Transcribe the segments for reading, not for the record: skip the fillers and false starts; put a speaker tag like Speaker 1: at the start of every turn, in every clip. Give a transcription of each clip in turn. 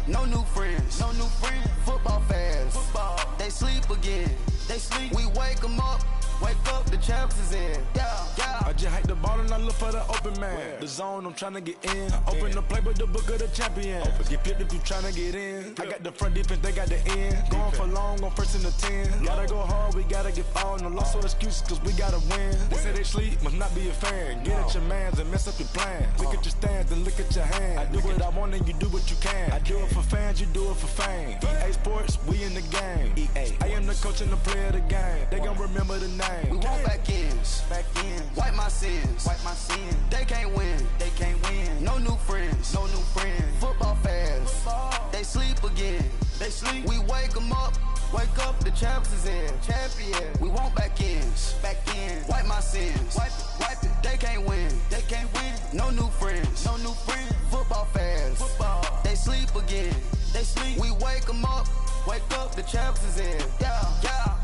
Speaker 1: No new friends. No new friends. Football fans. Football. They sleep again. They sleep. We wake them up. Wake up, the champs is in. Yeah, yeah.
Speaker 2: I just hike the ball and I look for the open man. The zone, I'm trying to get in. Open the playbook, the book of the champion. Get flipped if you trying to get in. I got the front defense, they got the end. Going for long, on first and the 10. Gotta go hard, we gotta get all. No loss or excuses, cause we gotta win. They say they sleep, must not be a fan. Get at your mans and mess up your plans. Look at your stands and look at your hands. I do what I want and you do what you can. I do it for fans, you do it for fame. EA Sports, we in the game. EA. I am the coach and the player of the game. They gon' remember the name.
Speaker 1: We want back ends. Back ends. Wipe my sins. Wipe my sins. They can't win. They can't win. No new friends. No new friends. Football fans. Football. They sleep again. They sleep. We wake them up. Wake up, the champs is in. Champion. We want back ends. Back ends. Wipe my sins. Wipe it. Wipe it. They can't win. They can't win. No new friends. No new friends. Football fans. Football. They sleep again. They sleep. We wake them up. Wake up, the champs is in. Yeah, yeah.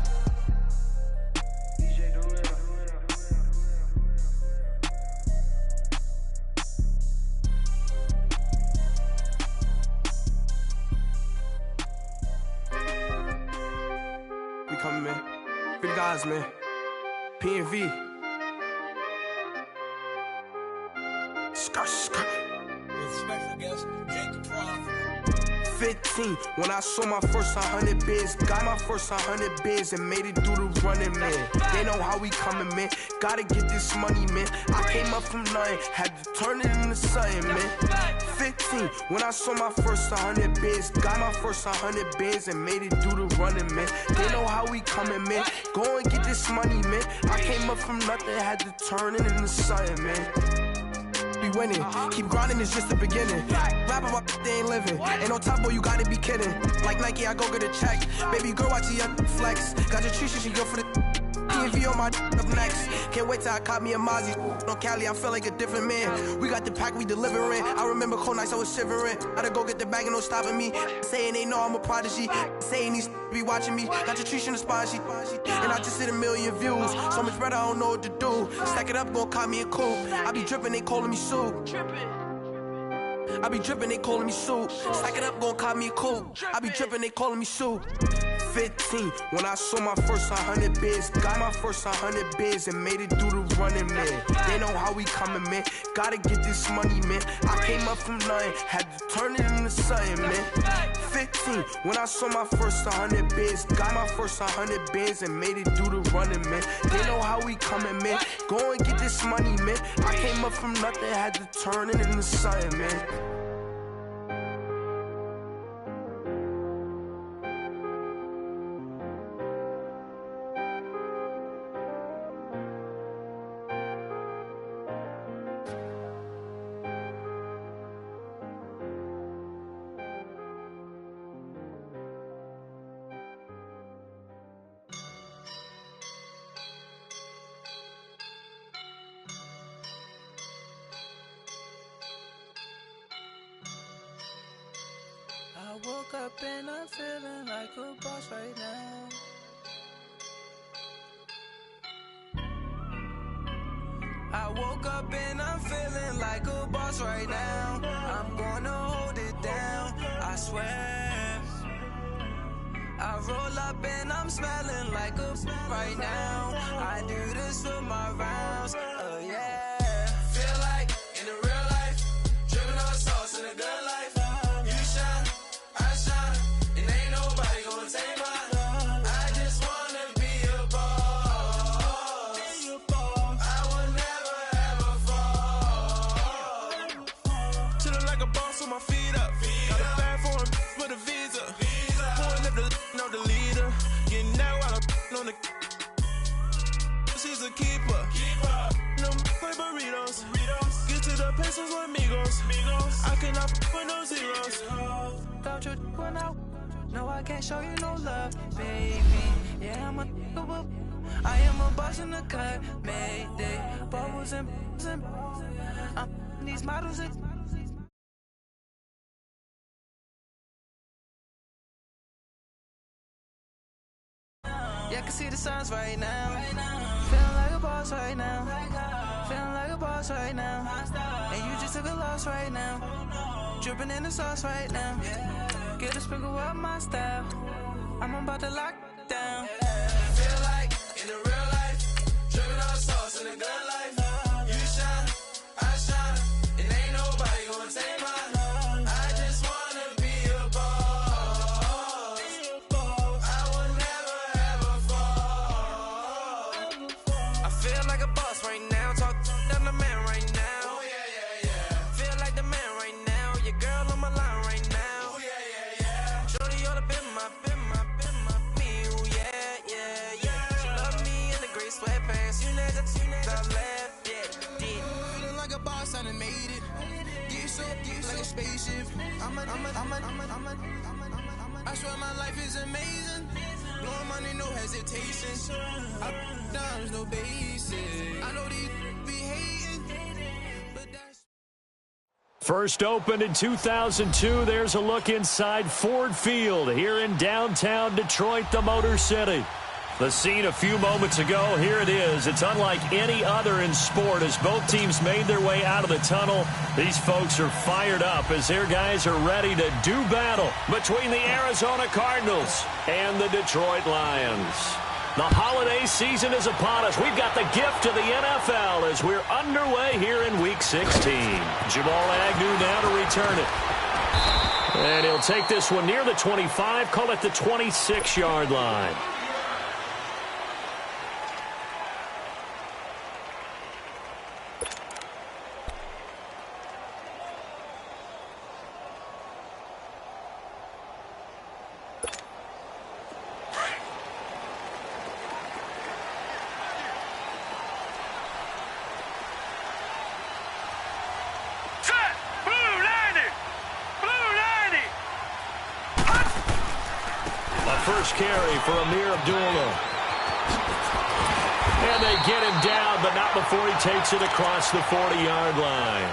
Speaker 3: We coming, man. Big guys, man. P&V. Skirt, skirt.
Speaker 4: With special guest, Jacob Prof.
Speaker 3: 15, when I saw my first 100 bids. Got my first 100 bids and made it through the running, man. They know how we coming, man. Gotta get this money, man. I came up from nothing, had to turn it into something, man. 15, when I saw my first 100 bids. Got my first 100 bids and made it through the running, man. They know how we coming, man. Go and get this money, man. I came up from nothing, had to turn it into something, man. Be winning, keep grinding, it's just the beginning. Rapping about they ain't living. Ain't no top boy, you gotta be kidding. Like Nike, I go get a check. Baby girl, watch your flex. Got your tree, she go for the P&V on my up next. Can't wait till I caught me a Mozzie. On Cali, I feel like a different man. We got the pack, we delivering. I remember cold nights, I was shivering. Gotta go get the bag and no stopping me. Saying they know I'm a prodigy. Saying these be watching me. Got your tree in the spot, she. And I just hit 1 million views. So much better, I don't know what to do. Stack it up, gon' call me a coupe. I be dripping, they calling me soup. I be dripping, they calling me soup. Stack it up, gon' call me a coupe. I be dripping, they calling me soup. 15, when I saw my first 100 bids. Got my first 100 bids and made it through the running, man. They know how we coming, man. Gotta get this money, man. I came up from nothing, had to turn it into something, man. 15, when I saw my first 100 bids. Got my first 100 bids and made it through the running, man. They know how we coming, man. Go and get this money, man. I came up from nothing, had to turn it into something, man.
Speaker 5: I woke up and I'm feeling like a boss right now. I woke up and I'm feeling like a boss right now. I'm gonna hold it down, I swear. I roll up and I'm smelling like a right now. I do this for my rounds, yeah. Feel like in the real life, dripping on sauce in a good life. She's a keeper. No play burritos. Get to the pesos with amigos. I cannot with no zeros. Don't you run out? No, I can't show you no love, baby. Yeah, I am a boss in the cut. Mayday. Bubbles and I'm these models. Yeah, I can see the signs right now. Feeling like a boss right now. Feeling like a boss right now. And you just took a loss right now. Dripping in the sauce right now. Get a sprinkle up my style. I'm about to lock down.
Speaker 6: Feel like in the real life, dripping on sauce in the good life. You shine, I shine, and ain't nobody gonna take mine. I just wanna be a boss. I would never ever fall.
Speaker 5: I feel like a boss right now. Talk to the man right now.
Speaker 6: Oh yeah, yeah, yeah.
Speaker 5: Feel like the man right now. Your girl on my line right now.
Speaker 6: Oh yeah, yeah, yeah.
Speaker 5: Shorty oughta been my me. Ooh, yeah, yeah, yeah. She love me in the gray sweatpants. You never left, yeah.
Speaker 6: Feeling like a boss, I done made it. Get so like a spaceship. I swear my life is amazing. Blowing money, no hesitation. Up, downs, no basic. I know these be hating, but that's.
Speaker 7: First opened in 2002, there's a look inside Ford Field here in downtown Detroit, the Motor City. The scene a few moments ago, here it is. It's unlike any other in sport as both teams made their way out of the tunnel. These folks are fired up as their guys are ready to do battle between the Arizona Cardinals and the Detroit Lions. The holiday season is upon us. We've got the gift of the NFL as we're underway here in Week 16. Jamal Agnew now to return it. And he'll take this one near the 25, call it the 26-yard line. First carry for Amir Abdullah. And they get him down, but not before he takes it across the 40-yard line.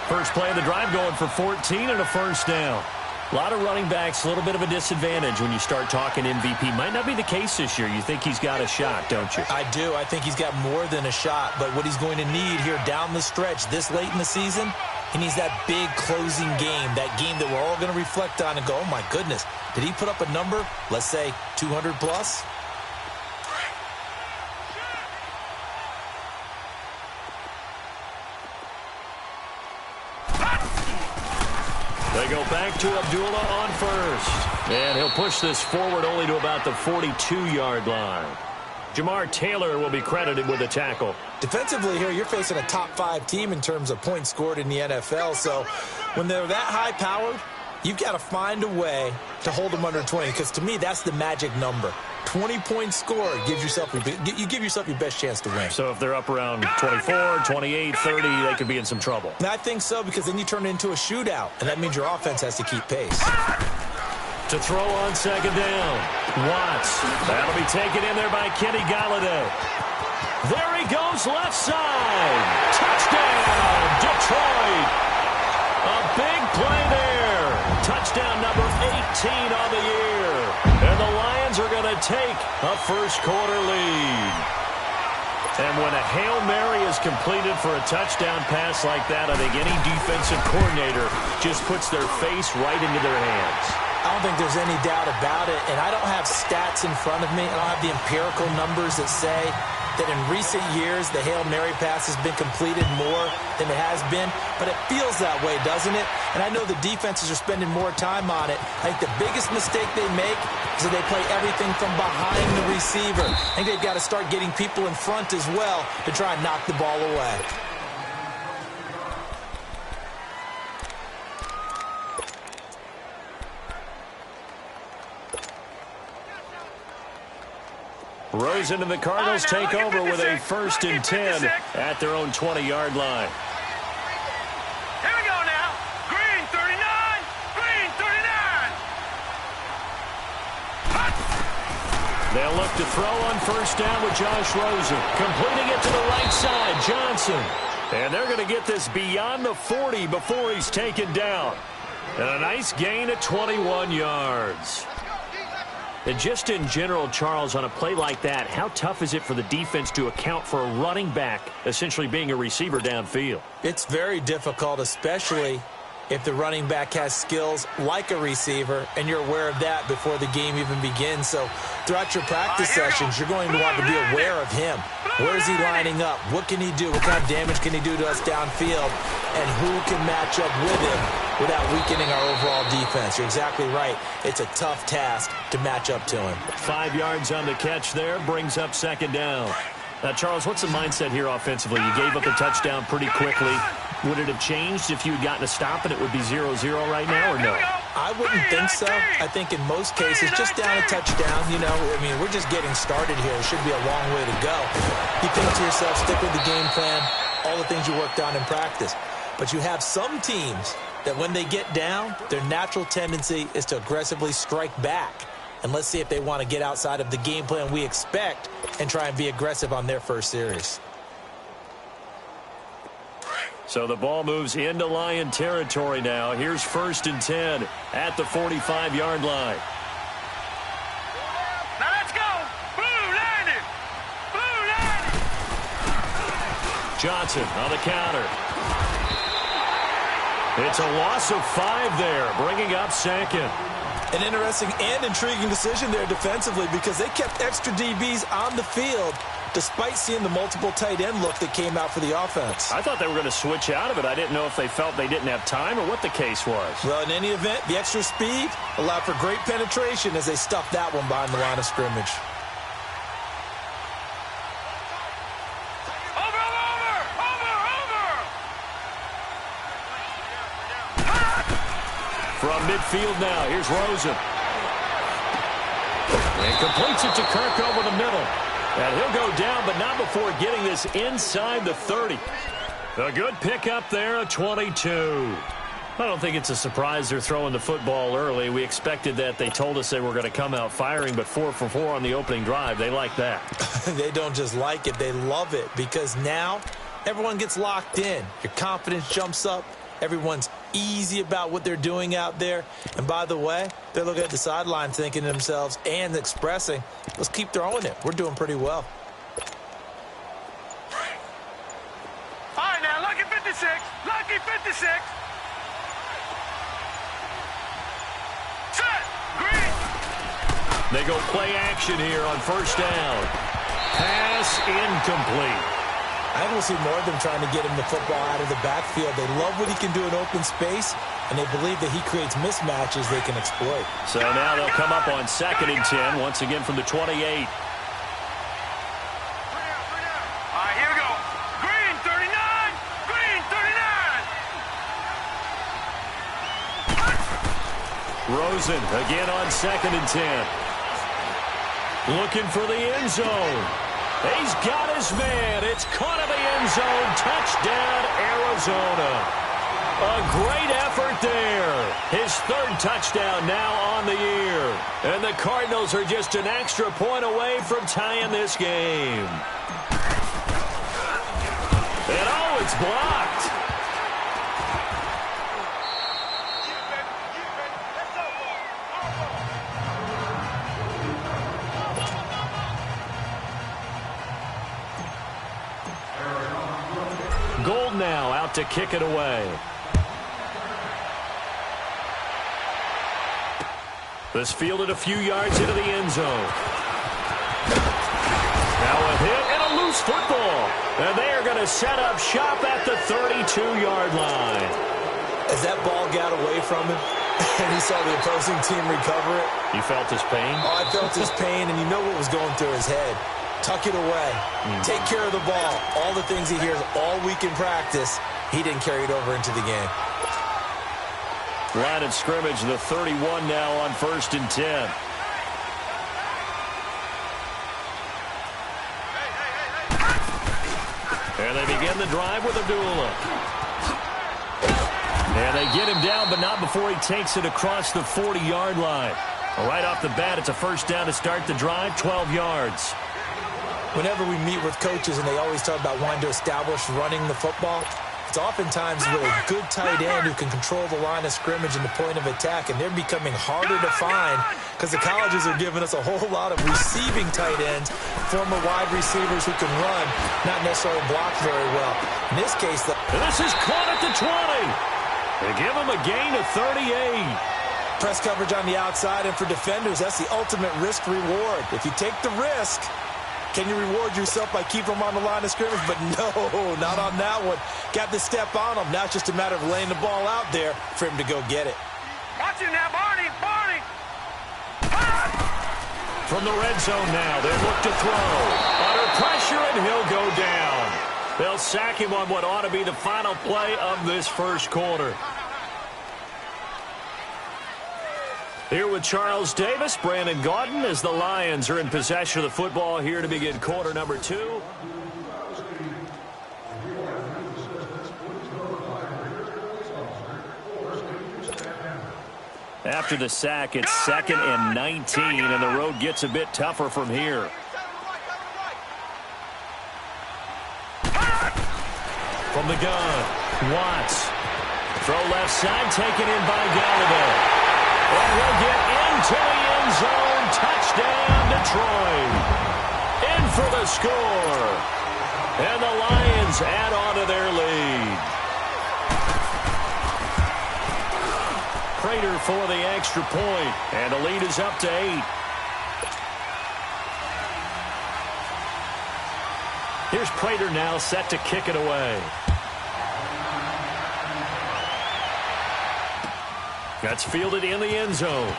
Speaker 7: First play of the drive going for 14 and a first down. A lot of running backs, a little bit of a disadvantage when you start talking MVP. Might not be the case this year. You think he's got a shot, don't you?
Speaker 8: I do. I think he's got more than a shot. But what he's going to need here down the stretch this late in the season, he needs that big closing game, that game that we're all going to reflect on and go, oh, my goodness, did he put up a number, let's say 200 plus?
Speaker 7: They go back to Abdullah on first. And he'll push this forward only to about the 42-yard line. Jamar Taylor will be credited with a tackle.
Speaker 8: Defensively here, you're facing a top-5 team in terms of points scored in the NFL. So when they're that high-powered, you've got to find a way to hold them under 20. Because to me, that's the magic number. 20 points scored, you give yourself your best chance to win.
Speaker 7: So if they're up around 24, 28, 30, they could be in some trouble.
Speaker 8: And I think so, because then you turn it into a shootout, and that means your offense has to keep pace.
Speaker 7: To throw on second down. Watts. That'll be taken in there by Kenny Galladay. There he goes, left side. Touchdown, Detroit. A big play there. Touchdown number 18 on the year. And the Lions are going to take a first-quarter lead. And when a Hail Mary is completed for a touchdown pass like that, I think any defensive coordinator just puts their face right into their hands.
Speaker 8: I don't think there's any doubt about it, and I don't have stats in front of me. I don't have the empirical numbers that say that in recent years the Hail Mary pass has been completed more than it has been, but it feels that way, doesn't it? And I know the defenses are spending more time on it. I think the biggest mistake they make is that they play everything from behind the receiver. I think they've got to start getting people in front as well to try and knock the ball away.
Speaker 7: Rosen and the Cardinals take over with a 1st and 10 at their own 20-yard line.
Speaker 9: Here we go now. Green 39. Green 39.
Speaker 7: They'll look to throw on first down with Josh Rosen. Completing it to the right side, Johnson. And they're going to get this beyond the 40 before he's taken down. And a nice gain at 21 yards. And just in general, Charles, on a play like that, how tough is it for the defense to account for a running back essentially being a receiver downfield?
Speaker 8: It's very difficult, especially if the running back has skills like a receiver, and you're aware of that before the game even begins. So throughout your practice sessions, you're going to want to be aware of him. Where is he lining up? What can he do? What kind of damage can he do to us downfield? And who can match up with him without weakening our overall defense? You're exactly right. It's a tough task to match up to him.
Speaker 7: 5 yards on the catch there, brings up second down. Now, Charles, what's the mindset here offensively? You gave up a touchdown pretty quickly. Would it have changed if you had gotten a stop and it would be 0-0 right now, or no?
Speaker 8: I wouldn't think so. I think in most cases, just down a touchdown, we're just getting started here. It should be a long way to go. You think to yourself, stick with the game plan, all the things you worked on in practice. But you have some teams that when they get down, their natural tendency is to aggressively strike back. And let's see if they want to get outside of the game plan we expect and try and be aggressive on their first series.
Speaker 7: So the ball moves into Lion territory now. Here's 1st and 10 at the 45-yard line.
Speaker 9: Now let's go. Blue landed. Blue landed.
Speaker 7: Johnson on the counter. It's a loss of 5 there, bringing up second.
Speaker 8: An interesting and intriguing decision there defensively because they kept extra DBs on the field despite seeing the multiple tight end look that came out for the offense.
Speaker 7: I thought they were going to switch out of it. I didn't know if they felt they didn't have time or what the case was.
Speaker 8: Well, in any event, the extra speed allowed for great penetration as they stuffed that one behind the line of scrimmage.
Speaker 7: From midfield now, here's Rosen. And completes it to Kirk over the middle. And he'll go down, but not before getting this inside the 30. A good pickup there, a 22. I don't think it's a surprise they're throwing the football early. We expected that. They told us they were going to come out firing, but 4 for 4 on the opening drive. They like that.
Speaker 8: They don't just like it, they love it, because now everyone gets locked in. Your confidence jumps up. Everyone's easy about what they're doing out there. And by the way, they're looking at the sideline thinking to themselves and expressing, let's keep throwing it. We're doing pretty well.
Speaker 9: All right, now, lucky 56. Lucky 56. Set. Green.
Speaker 7: They go play action here on 1st down. Pass incomplete.
Speaker 8: I think we'll see more of them trying to get him the football out of the backfield. They love what he can do in open space, and they believe that he creates mismatches they can exploit.
Speaker 7: So now they'll come up on 2nd and 10, once again from the 28.
Speaker 9: All right, here we go. Green 39. Green 39.
Speaker 7: Rosen again on 2nd and 10. Looking for the end zone. He's got his man. It's caught in the end zone. Touchdown, Arizona. A great effort there. His 3rd touchdown now on the year. And the Cardinals are just an extra point away from tying this game. And oh, it's blocked. Gold now out to kick it away. This fielded a few yards into the end zone. Now a hit and a loose football. And they are going to set up shop at the 32-yard line.
Speaker 8: As that ball got away from him and he saw the opposing team recover it.
Speaker 7: You felt his pain?
Speaker 8: Oh, I felt his pain, and you know what was going through his head. Tuck it away. Take care of the ball. All the things he hears all week in practice, he didn't carry it over into the game.
Speaker 7: Line of scrimmage, the 31 now on 1st and 10. And they begin the drive with Abdullah. And they get him down, but not before he takes it across the 40-yard line. Right off the bat, it's a 1st down to start the drive, 12 yards.
Speaker 8: Whenever we meet with coaches and they always talk about wanting to establish running the football, it's oftentimes with a good tight end who can control the line of scrimmage and the point of attack, and they're becoming harder to find because the colleges are giving us a whole lot of receiving tight ends, former wide receivers who can run, not necessarily block very well. In this case,
Speaker 7: this is caught at the 20. They give him a gain of 38.
Speaker 8: Press coverage on the outside, and for defenders, that's the ultimate risk-reward. If you take the risk, can you reward yourself by keeping them on the line of scrimmage? But no, not on that one. Got to step on them. Now it's just a matter of laying the ball out there for him to go get it.
Speaker 9: Watch it now, Barney.
Speaker 7: From the red zone now, they look to throw. Under pressure, and he'll go down. They'll sack him on what ought to be the final play of this first quarter. Here with Charles Davis, Brandon Gaudin, as the Lions are in possession of the football here to begin quarter number 2. After the sack, it's 2nd and 19, and the road gets a bit tougher from here. From the gun, Watts. Throw left side, taken in by Gallagher. And he'll get into the end zone. Touchdown, Detroit. In for the score. And the Lions add on to their lead. Prater for the extra point, and the lead is up to 8. Here's Prater now set to kick it away. That's fielded in the end zone.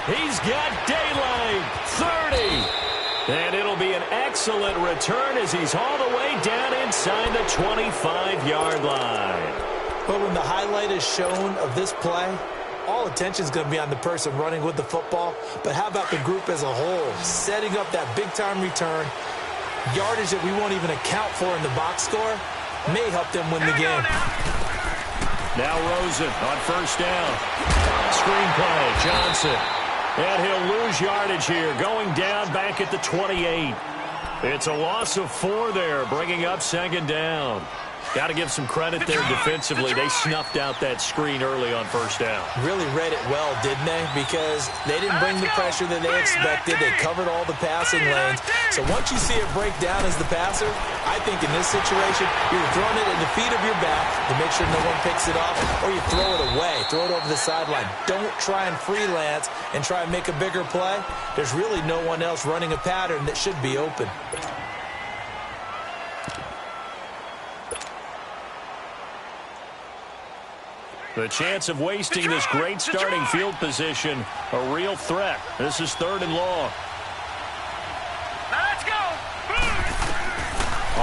Speaker 7: He's got daylight. 30. And it'll be an excellent return as he's all the way down inside the 25-yard line.
Speaker 8: But when the highlight is shown of this play, all attention is going to be on the person running with the football. But how about the group as a whole? Setting up that big-time return, yardage that we won't even account for in the box score, may help them win the game.
Speaker 7: Now Rosen on first down. Screenplay, Johnson. And he'll lose yardage here, going down back at the 28. It's a loss of 4 there, bringing up 2nd down. Got to give some credit there defensively. They snuffed out that screen early on first down.
Speaker 8: Really read it well, didn't they? Because they didn't bring the pressure that they expected. They covered all the passing lanes. So once you see it break down as the passer, I think in this situation, you're throwing it in the feet of your back to make sure no one picks it off, or you throw it away, throw it over the sideline. Don't try and freelance and try and make a bigger play. There's really no one else running a pattern that should be open.
Speaker 7: The chance of wasting this great starting field position, a real threat. This is 3rd and long.
Speaker 9: Let's go.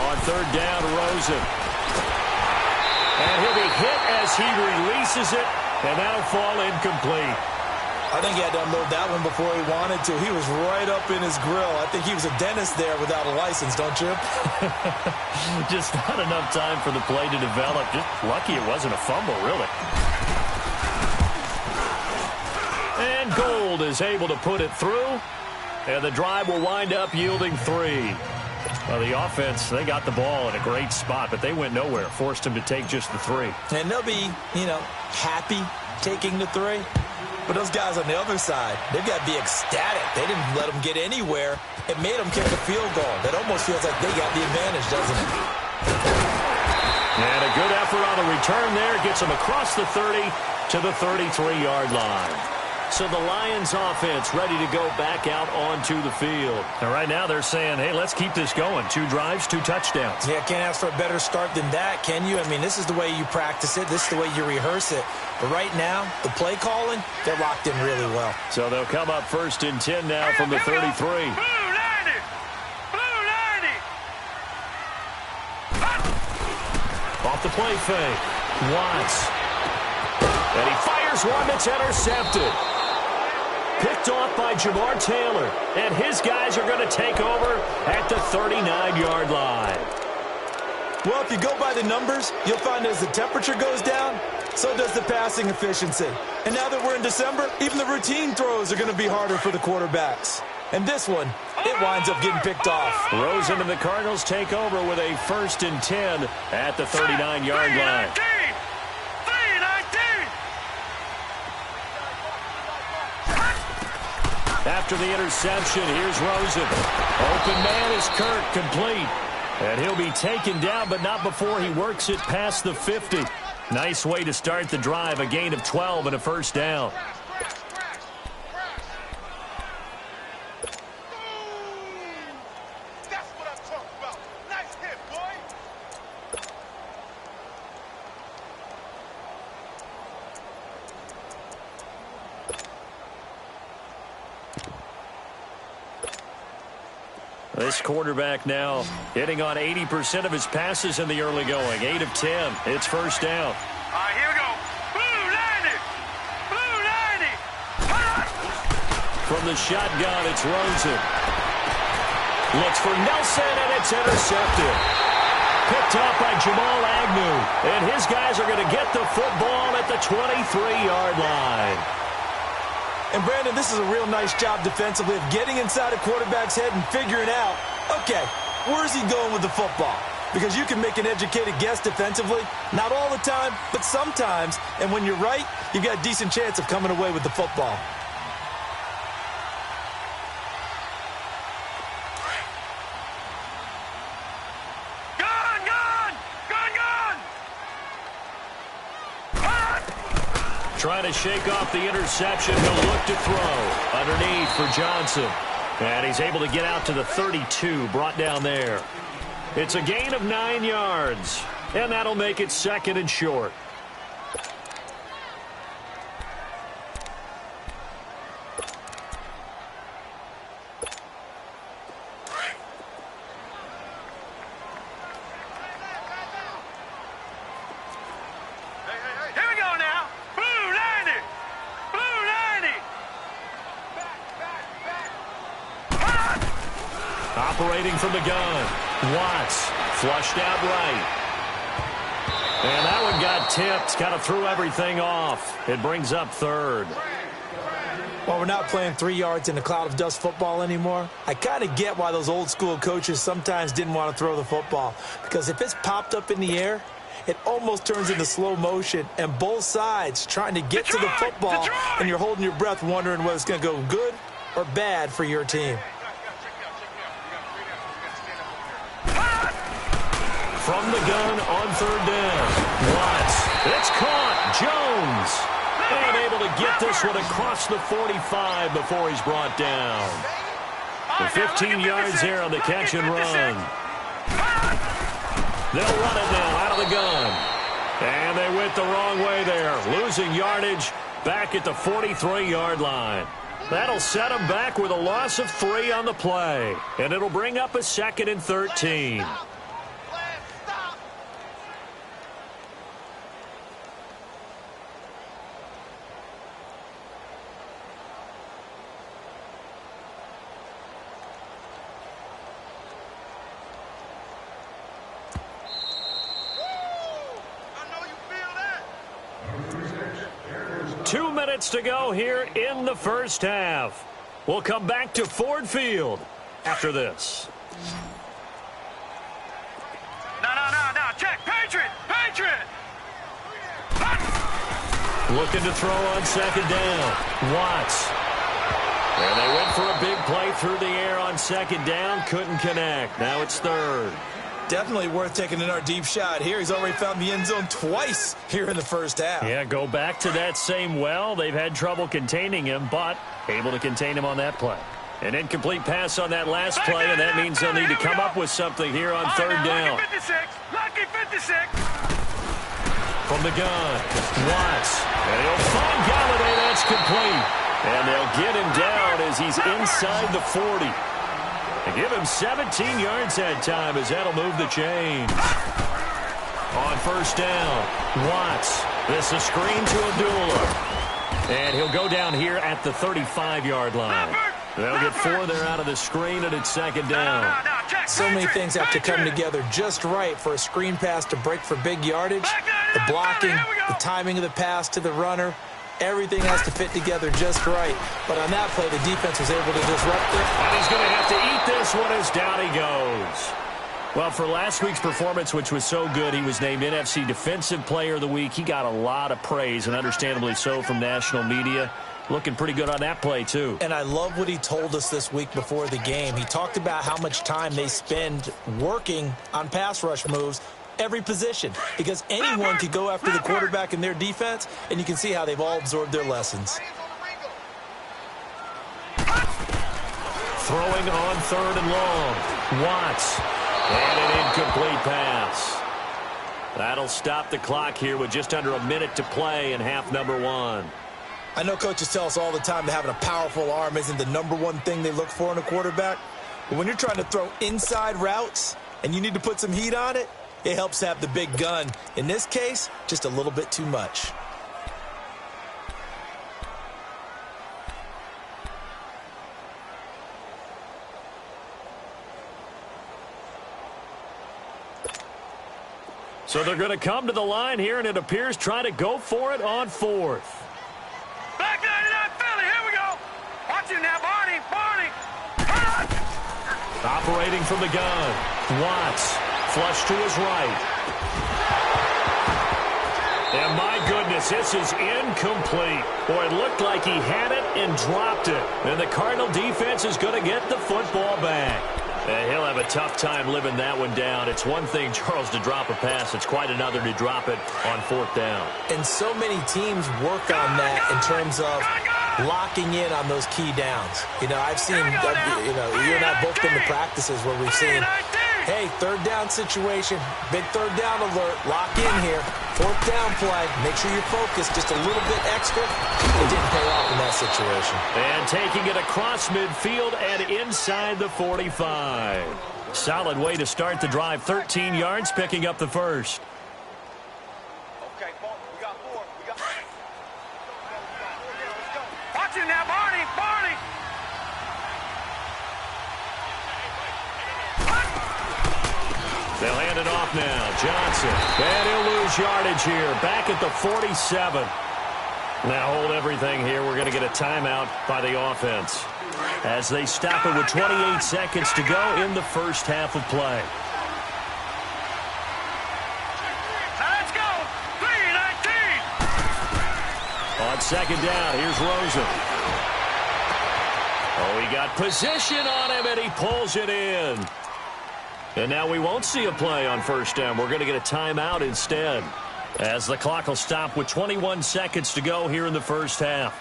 Speaker 7: On 3rd down, Rosen. And he'll be hit as he releases it, and that'll fall incomplete.
Speaker 8: I think he had to unload that one before he wanted to. He was right up in his grill. I think he was a dentist there without a license, don't you?
Speaker 7: Just not enough time for the play to develop. Just lucky it wasn't a fumble, really. And Gold is able to put it through. And the drive will wind up yielding 3. Well, the offense, they got the ball in a great spot, but they went nowhere. Forced him to take just the 3.
Speaker 8: And they'll be, happy taking the 3. But those guys on the other side, they've got to be ecstatic. They didn't let them get anywhere. It made them kick a field goal. That almost feels like they got the advantage, doesn't it?
Speaker 7: And a good effort on the return there. Gets them across the 30 to the 33-yard line. So the Lions offense ready to go back out onto the field. And right now they're saying, hey, let's keep this going. 2 drives, 2 touchdowns.
Speaker 8: Yeah, can't ask for a better start than that, can you? I mean, this is the way you practice it. This is the way you rehearse it. But right now, the play calling, they're locked in really well.
Speaker 7: So they'll come up 1st and 10 now from the 33.
Speaker 9: Blue 90. Blue 90.
Speaker 7: Off the play fake. Watts. And he fires one that's intercepted. Picked off by Jamar Taylor. And his guys are going to take over at the 39-yard line.
Speaker 8: Well, if you go by the numbers, you'll find as the temperature goes down, so does the passing efficiency. And now that we're in December, even the routine throws are going to be harder for the quarterbacks. And this one, it winds up getting picked off.
Speaker 7: Rosen and the Cardinals take over with a 1st and 10 at the 39-yard line. after the interception. Here's Rosen. Open man is Kirk, complete. And he'll be taken down, but not before he works it past the 50. Nice way to start the drive, a gain of 12 and a first down. This quarterback now hitting on 80% of his passes in the early going. 8 of 10. It's first down.
Speaker 9: All right, here we go. Blue 90. Blue 90.
Speaker 7: From the shotgun, it's Rosen. Looks for Nelson, and it's intercepted. Picked up by Jamal Agnew. And his guys are going to get the football at the 23-yard line.
Speaker 8: And, Brandon, this is a real nice job defensively of getting inside a quarterback's head and figuring out, okay, where's he going with the football? Because you can make an educated guess defensively, not all the time, but sometimes. And when you're right, you've got a decent chance of coming away with the football.
Speaker 7: Trying to shake off the interception. He'll look to throw underneath for Johnson. And he's able to get out to the 32, brought down there. It's a gain of 9 yards, and that'll make it second and short. Operating from the gun. Watts flushed out right. And that one got tipped. Kind of threw everything off. It brings up third.
Speaker 8: Well, we're not playing 3 yards in a cloud of dust football anymore. I kind of get why those old school coaches sometimes didn't want to throw the football. Because if it's popped up in the air, it almost turns into slow motion. And both sides trying to get to the football. And you're holding your breath wondering whether it's going to go good or bad for your team.
Speaker 7: From the gun on third down. Watts. It's caught. Jones. And able to get this one across the 45 before he's brought down. The 15 yards there on the catch and run. They'll run it now out of the gun. And they went the wrong way there. Losing yardage back at the 43-yard line. That'll set them back with a loss of 3 on the play. And it'll bring up a 2nd and 13. To go here in the first half. We'll come back to Ford Field after this.
Speaker 9: No. Check. Patriot.
Speaker 7: Looking to throw on second down. Watts. And they went for a big play through the air on second down. Couldn't connect. Now it's third.
Speaker 8: Definitely worth taking in our deep shot here. He's already found the end zone twice here in the first half.
Speaker 7: Yeah, go back to that same well. They've had trouble containing him, but able to contain him on that play. An incomplete pass on that last play, and that means they'll need to come up with something here on third down.
Speaker 9: Lucky 56.
Speaker 7: From the gun, Watts. And he'll find Galladay. That's complete. And they'll get him down as he's inside the 40. And give him 17 yards that time as that'll move the chains. On first down, Watts. This is a screen to Abdullah. And he'll go down here at the 35-yard line. They'll get 4 there out of the screen, and it's second down.
Speaker 8: So many things have to come together just right for a screen pass to break for big yardage. The blocking, the timing of the pass to the runner. Everything has to fit together just right. But on that play, the defense was able to disrupt it.
Speaker 7: And he's going to have to eat this one as down he goes. Well, for last week's performance, which was so good, he was named NFC Defensive Player of the Week. He got a lot of praise, and understandably so, from national media. looking pretty good on that play, too.
Speaker 8: And I love what he told us this week before the game. He talked about how much time they spend working on pass rush moves, every position, because anyone could go after the quarterback in their defense, and you can see how they've all absorbed their lessons.
Speaker 7: Throwing on 3rd and long. Watts. And an incomplete pass. That'll stop the clock here with just under a minute to play in half number 1.
Speaker 8: I know coaches tell us all the time that having a powerful arm isn't the #1 thing they look for in a quarterback. But when you're trying to throw inside routes and you need to put some heat on it, it helps have the big gun. In this case, just a little bit too much.
Speaker 7: So they're going to come to the line here, and it appears trying to go for it on 4th.
Speaker 9: Back 99 Philly, here we go. Watch him now, Barney.
Speaker 7: Operating from the gun. Watts, flush to his right. And my goodness, this is incomplete. Boy, it looked like he had it and dropped it. And the Cardinal defense is going to get the football back. And he'll have a tough time living that one down. It's one thing, Charles, to drop a pass. It's quite another to drop it on 4th down.
Speaker 8: And so many teams work on that in terms of locking in on those key downs. You know, I've seen, you and I have both been to practices where we've seen, hey, 3rd down situation, big 3rd down alert, lock in here. 4th down play, make sure you're focused just a little bit extra. It didn't pay off in that situation.
Speaker 7: And taking it across midfield and inside the 45. Solid way to start the drive. 13 yards, picking up the first.
Speaker 9: Okay, we got 4. Watch him now, Barney.
Speaker 7: They'll hand it off now. Johnson. And he'll lose yardage here. Back at the 47. Now hold everything here. We're going to get a timeout by the offense as they stop it with 28 seconds to go in the first half of play.
Speaker 9: Let's go. 3-19.
Speaker 7: On 2nd down, here's Rosen. Oh, he got position on him, and he pulls it in. And now we won't see a play on 1st down. We're going to get a timeout instead, as the clock will stop with 21 seconds to go here in the first half.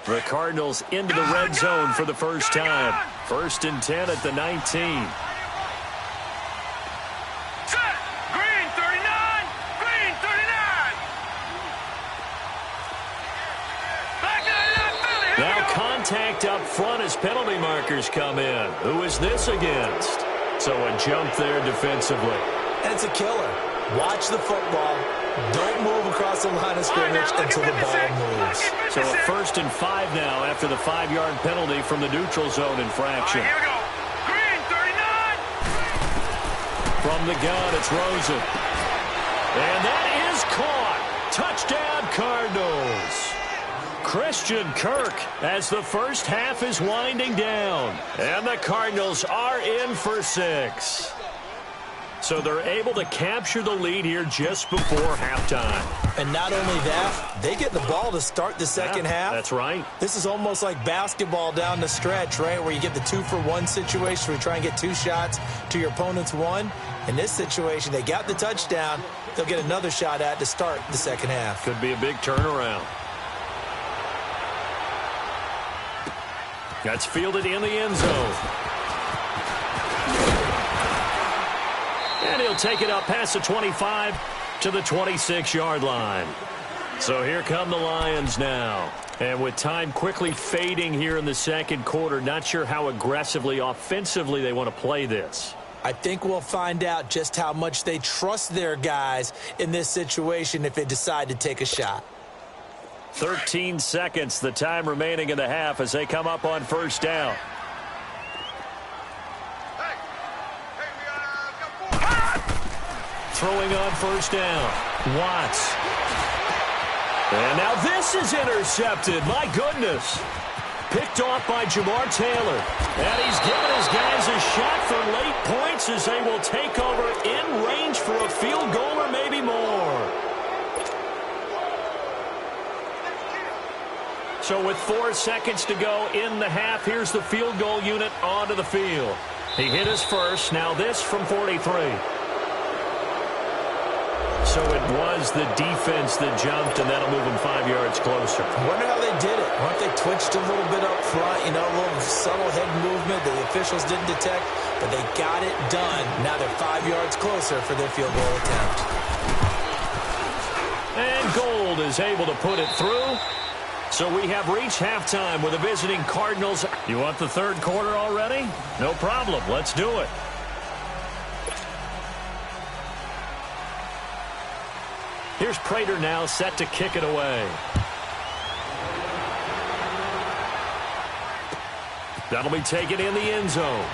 Speaker 7: The Cardinals into the red zone for the first time. 1st and 10 at the 19.
Speaker 9: Set. Green 39. Green 39. Back 99 Philly, here
Speaker 7: Now
Speaker 9: we go.
Speaker 7: contact up front as penalty markers come in. Who is this against? So a jump there defensively.
Speaker 8: And it's a killer. Watch the football. Don't move across the line of scrimmage until the ball moves.
Speaker 7: So a 1st and 5 now after the 5-yard penalty from the neutral zone infraction.
Speaker 9: Here we go. Green 39.
Speaker 7: From the gun, it's Rosen. And that is caught. Touchdown, Cardinals. Christian Kirk as the first half is winding down. And the Cardinals are in for 6. So they're able to capture the lead here just before halftime.
Speaker 8: And not only that, they get the ball to start the second half.
Speaker 7: That's right.
Speaker 8: This is almost like basketball down the stretch, right, where you get the 2-for-1 situation where you try and get 2 shots to your opponent's 1. In this situation, they got the touchdown. They'll get another shot at to start the second half.
Speaker 7: Could be a big turnaround. That's fielded in the end zone. And he'll take it up past the 25 to the 26-yard line. So here come the Lions now. And with time quickly fading here in the second quarter, not sure how aggressively, offensively they want to play this.
Speaker 8: I think we'll find out just how much they trust their guys in this situation if they decide to take a shot.
Speaker 7: 13 seconds, the time remaining in the half as they come up on 1st down. Throwing on 1st down. Watts. And now this is intercepted. My goodness. picked off by Jamar Taylor. And he's given his guys a shot for late points as they will take over in range for a field goal or maybe more. So with 4 seconds to go in the half, here's the field goal unit onto the field. He hit his first. Now this from 43. So it was the defense that jumped, and that'll move them 5 yards closer.
Speaker 8: I wonder how they did it. I wonder if they twitched a little bit up front, a little subtle head movement that the officials didn't detect, but they got it done. Now they're 5 yards closer for their field goal attempt.
Speaker 7: And Gold is able to put it through. So we have reached halftime with the visiting Cardinals. You want the third quarter already? No problem. Let's do it. Here's Prater now set to kick it away. That'll be taken in the end zone.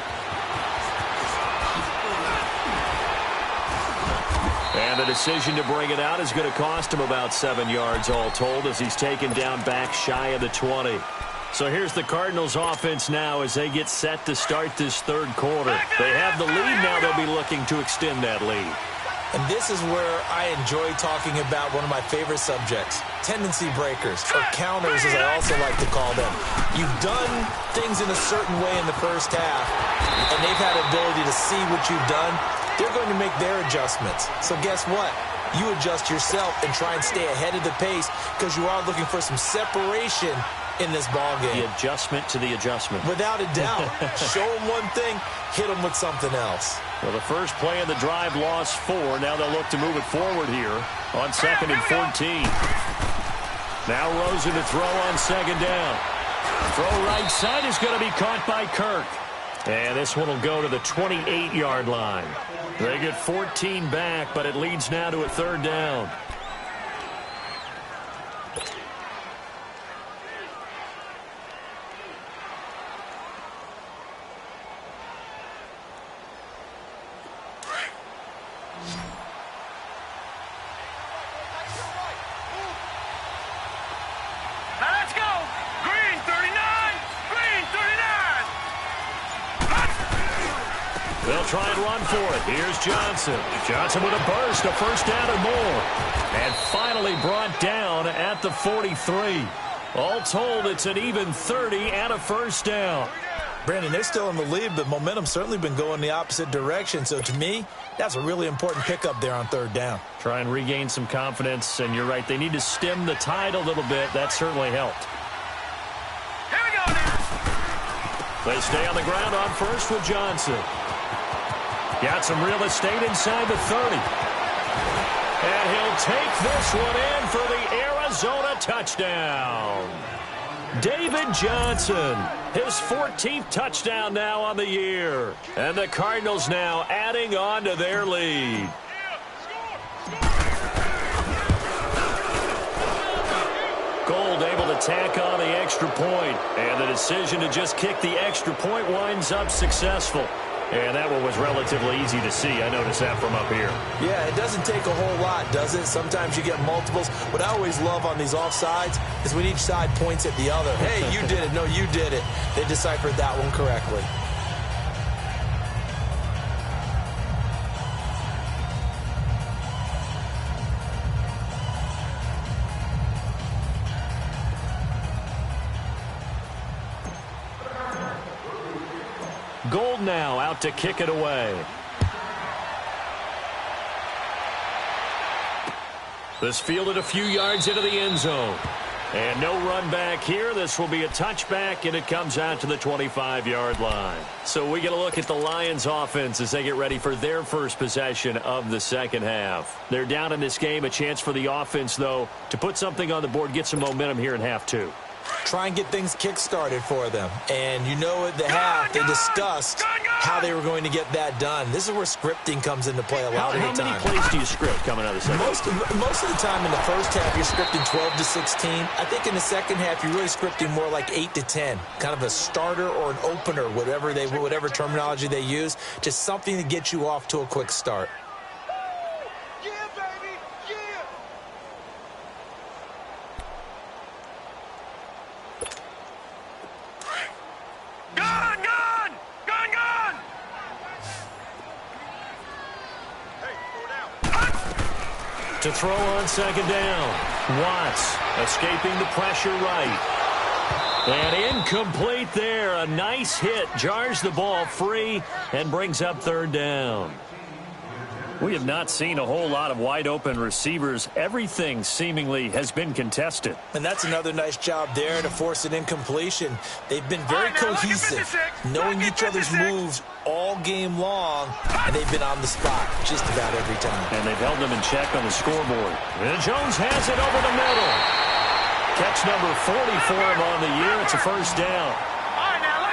Speaker 7: And the decision to bring it out is going to cost him about 7 yards all told as he's taken down back shy of the 20. So here's the Cardinals offense now as they get set to start this third quarter. They have the lead now. They'll be looking to extend that lead.
Speaker 8: And this is where I enjoy talking about one of my favorite subjects, tendency breakers, or counters as I also like to call them. You've done things in a certain way in the first half, and they've had the ability to see what you've done. They're going to make their adjustments. So guess what? You adjust yourself and try and stay ahead of the pace because you are looking for some separation in this ballgame.
Speaker 7: The adjustment to the adjustment.
Speaker 8: Without a doubt. Show them one thing, hit them with something else.
Speaker 7: Well, the first play of the drive lost 4. Now they'll look to move it forward here on 2nd and 14. Now Rosen to throw on 2nd down. Throw right side is going to be caught by Kirk. And this one will go to the 28-yard line. They get 14 back, but it leads now to a 3rd down. They'll try and run for it. Here's Johnson. Johnson with a burst, a 1st down and more. And finally brought down at the 43. All told, it's an even 30 and a 1st down.
Speaker 8: Brandon, they're still in the lead, but momentum's certainly been going the opposite direction. So to me, that's a really important pickup there on 3rd down.
Speaker 7: Try and regain some confidence, and you're right. They need to stem the tide a little bit. That certainly helped.
Speaker 9: Here we go now.
Speaker 7: They stay on the ground on 1st with Johnson. Got some real estate inside the 30. And he'll take this one in for the Arizona touchdown. David Johnson, his 14th touchdown now on the year. And the Cardinals now adding on to their lead. Gold able to tack on the extra point. And the decision to just kick the extra point winds up successful. And that one was relatively easy to see. I noticed that from up here.
Speaker 8: Yeah, it doesn't take a whole lot, does it? Sometimes you get multiples. What I always love on these offsides is when each side points at the other. Hey, you did it. No, you did it. They deciphered that one correctly.
Speaker 7: Gold now out to kick it away. This fielded a few yards into the end zone. And no run back here. This will be a touchback, and it comes out to the 25-yard line. So we get a look at the Lions offense as they get ready for their first possession of the second half. They're down in this game. A chance for the offense, though, to put something on the board, get some momentum here in half 2.
Speaker 8: Try and get things kick-started for them. And you know at the half, they discussed how they were going to get that done. This is where scripting comes into play a lot of the time.
Speaker 7: How many plays do you script coming out of the second half?
Speaker 8: Most of the time in the first half, you're scripting 12 to 16. I think in the second half, you're really scripting more like 8 to 10. Kind of a starter or an opener, whatever terminology they use. Just something to get you off to a quick start.
Speaker 7: To throw on second down. Watts escaping the pressure right. And incomplete there. A nice hit. Jars the ball free and brings up third down. We have not seen a whole lot of wide-open receivers. Everything seemingly has been contested.
Speaker 8: And that's another nice job there to force an incompletion. They've been very cohesive, knowing each other's moves all game long, and they've been on the spot just about every time.
Speaker 7: And they've held them in check on the scoreboard. And Jones has it over the middle. Catch number 40 for him on the year. It's a first down.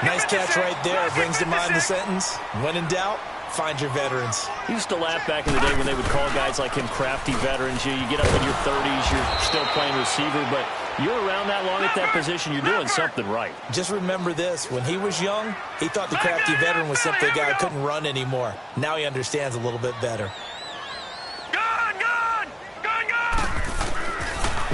Speaker 8: Nice catch right there. Brings to mind the sentence, when in doubt, find your veterans.
Speaker 7: He used to laugh back in the day when they would call guys like him crafty veterans. You get up in your 30s, you're still playing receiver, but you're around that long at that position, you're doing something right.
Speaker 8: Just remember this, when he was young, he thought the crafty veteran was simply a guy who couldn't run anymore. Now he understands a little bit better.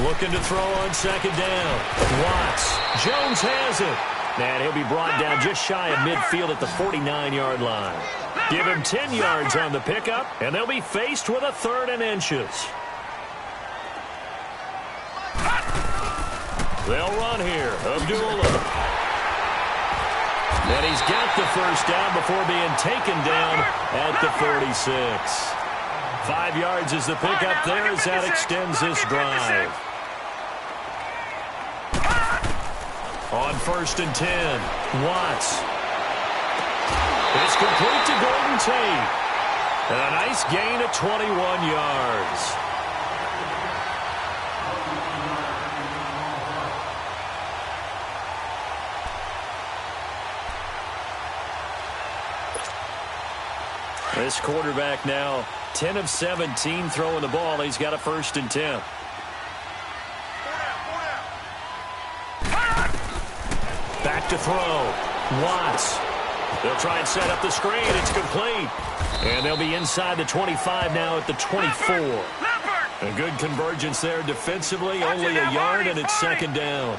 Speaker 7: Looking to throw on second down. Watts. Jones has it. And he'll be brought down just shy of midfield at the 49-yard line. Give him 10 yards on the pickup, and they'll be faced with a 3rd and inches. They'll run here. Abdullah. And he's got the first down before being taken down at the 46. 5 yards is the pickup there as that extends this drive. On 1st and 10, Watts. It's complete to Golden Tate. And a nice gain of 21 yards. This quarterback now 10 of 17 throwing the ball. He's got a 1st and 10. Back to throw. Watts. They'll try and set up the screen. It's complete. And they'll be inside the 25 now at the 24. A good convergence there defensively. Only a yard, and it's 2nd down.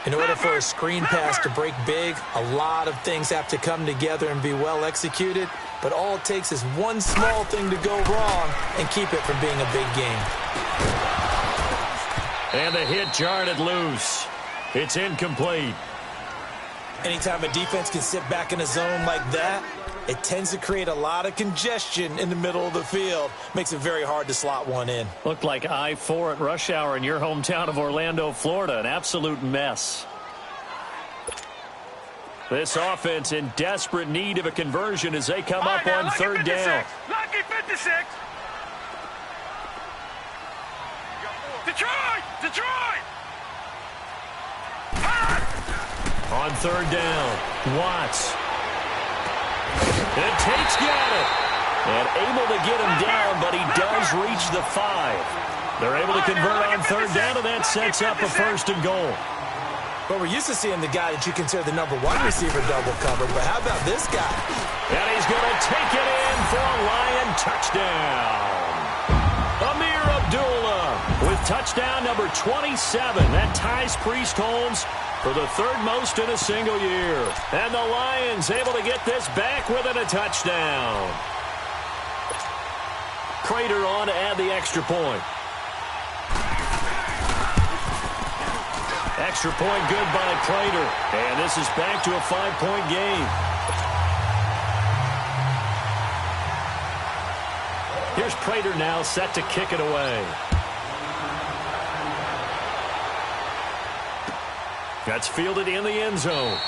Speaker 8: In order for a screen pass to break big, a lot of things have to come together and be well executed. But all it takes is one small thing to go wrong and keep it from being a big game.
Speaker 7: And the hit jarred it loose. It's incomplete.
Speaker 8: Anytime a defense can sit back in a zone like that, it tends to create a lot of congestion in the middle of the field. Makes it very hard to slot one in.
Speaker 7: Looked like I-4 at rush hour in your hometown of Orlando, Florida. An absolute mess. This offense in desperate need of a conversion as they come up on 3rd down.
Speaker 9: Lucky 56. Detroit!
Speaker 7: On 3rd down, Watts. And Tate's got it. And able to get him down, but he does reach the 5. They're able to convert on 3rd down, and that sets up a 1st and goal.
Speaker 8: But we're used to seeing the guy that you consider the #1 receiver double cover, but how about this guy?
Speaker 7: And he's going to take it in for a Lion touchdown. Amir Abdullah with touchdown number 27. That ties Priest Holmes for the 3rd most in a single year. And the Lions able to get this back within a touchdown. Prater on to add the extra point. Extra point good by Prater. And this is back to a 5-point game. Here's Prater now set to kick it away. That's fielded in the end zone.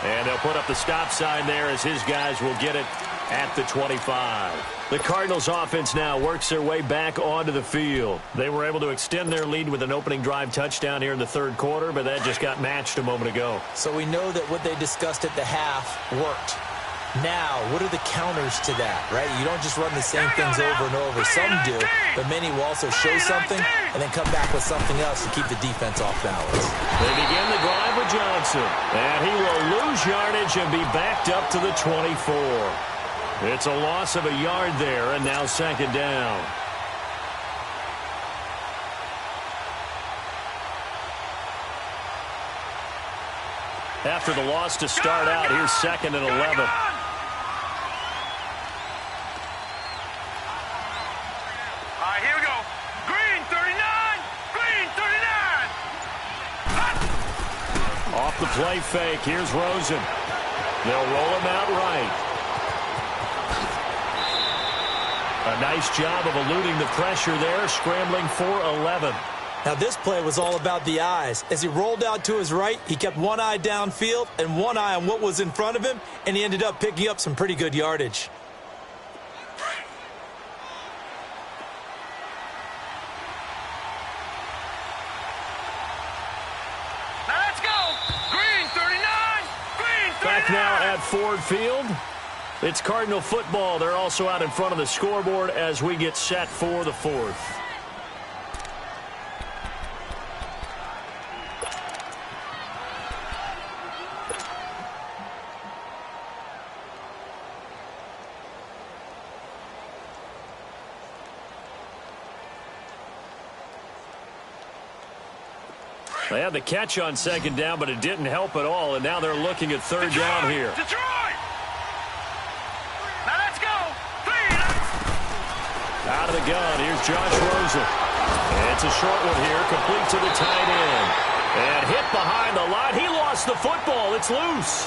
Speaker 7: And they'll put up the stop sign there as his guys will get it at the 25. The Cardinals offense now works their way back onto the field. They were able to extend their lead with an opening drive touchdown here in the 3rd quarter, but that just got matched a moment ago.
Speaker 8: So we know that what they discussed at the half worked. Now, what are the counters to that, right? You don't just run the same things over and over. Some do, but many will also show something and then come back with something else to keep the defense off balance.
Speaker 7: They begin the drive with Johnson, and he will lose yardage and be backed up to the 24. It's a loss of a yard there, and now 2nd down. After the loss to start out, here's 2nd and 11.
Speaker 9: Here we go.
Speaker 7: play fake. Here's Rosen. They'll roll him out right. A nice job of eluding the pressure there, scrambling for 11.
Speaker 8: Now, this play was all about the eyes. As he rolled out to his right, he kept one eye downfield and one eye on what was in front of him, and he ended up picking up some pretty good yardage.
Speaker 9: Now let's go. Green 39. Green 39.
Speaker 7: Back now at Ford Field. It's Cardinal football. They're also out in front of the scoreboard as we get set for the fourth. They had the catch on second down, but it didn't help at all, and now they're looking at third down here.
Speaker 9: Detroit! Now let's go!
Speaker 7: Out of the gun, here's Josh Rosen. It's a short one here, complete to the tight end. And hit behind the line. He lost the football. It's loose.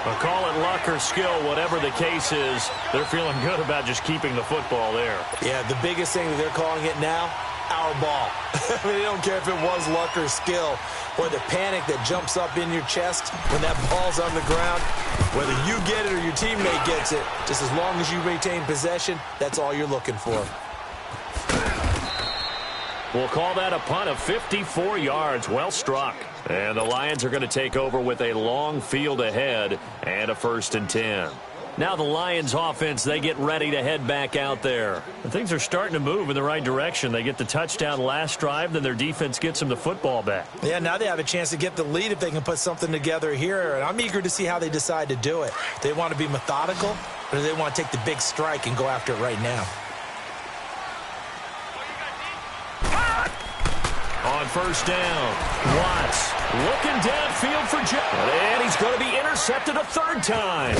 Speaker 7: But call it luck or skill, whatever the case is, they're feeling good about just keeping the football there.
Speaker 8: Yeah, the biggest thing that they're calling it now, our ball. I mean, they don't care if it was luck or skill or the panic that jumps up in your chest when that ball's on the ground. Whether you get it or your teammate gets it, just as long as you retain possession, that's all you're looking for.
Speaker 7: We'll call that a punt of 54 yards. Well struck. And the Lions are going to take over with a long field ahead and a 1st and 10. Now the Lions offense, they get ready to head back out there. And things are starting to move in the right direction. They get the touchdown last drive, then their defense gets them the football back.
Speaker 8: Yeah, now they have a chance to get the lead if they can put something together here. And I'm eager to see how they decide to do it. They want to be methodical, or do they want to take the big strike and go after it right now?
Speaker 7: On first down, Watts looking downfield for Jeff. And he's going to be intercepted a third time.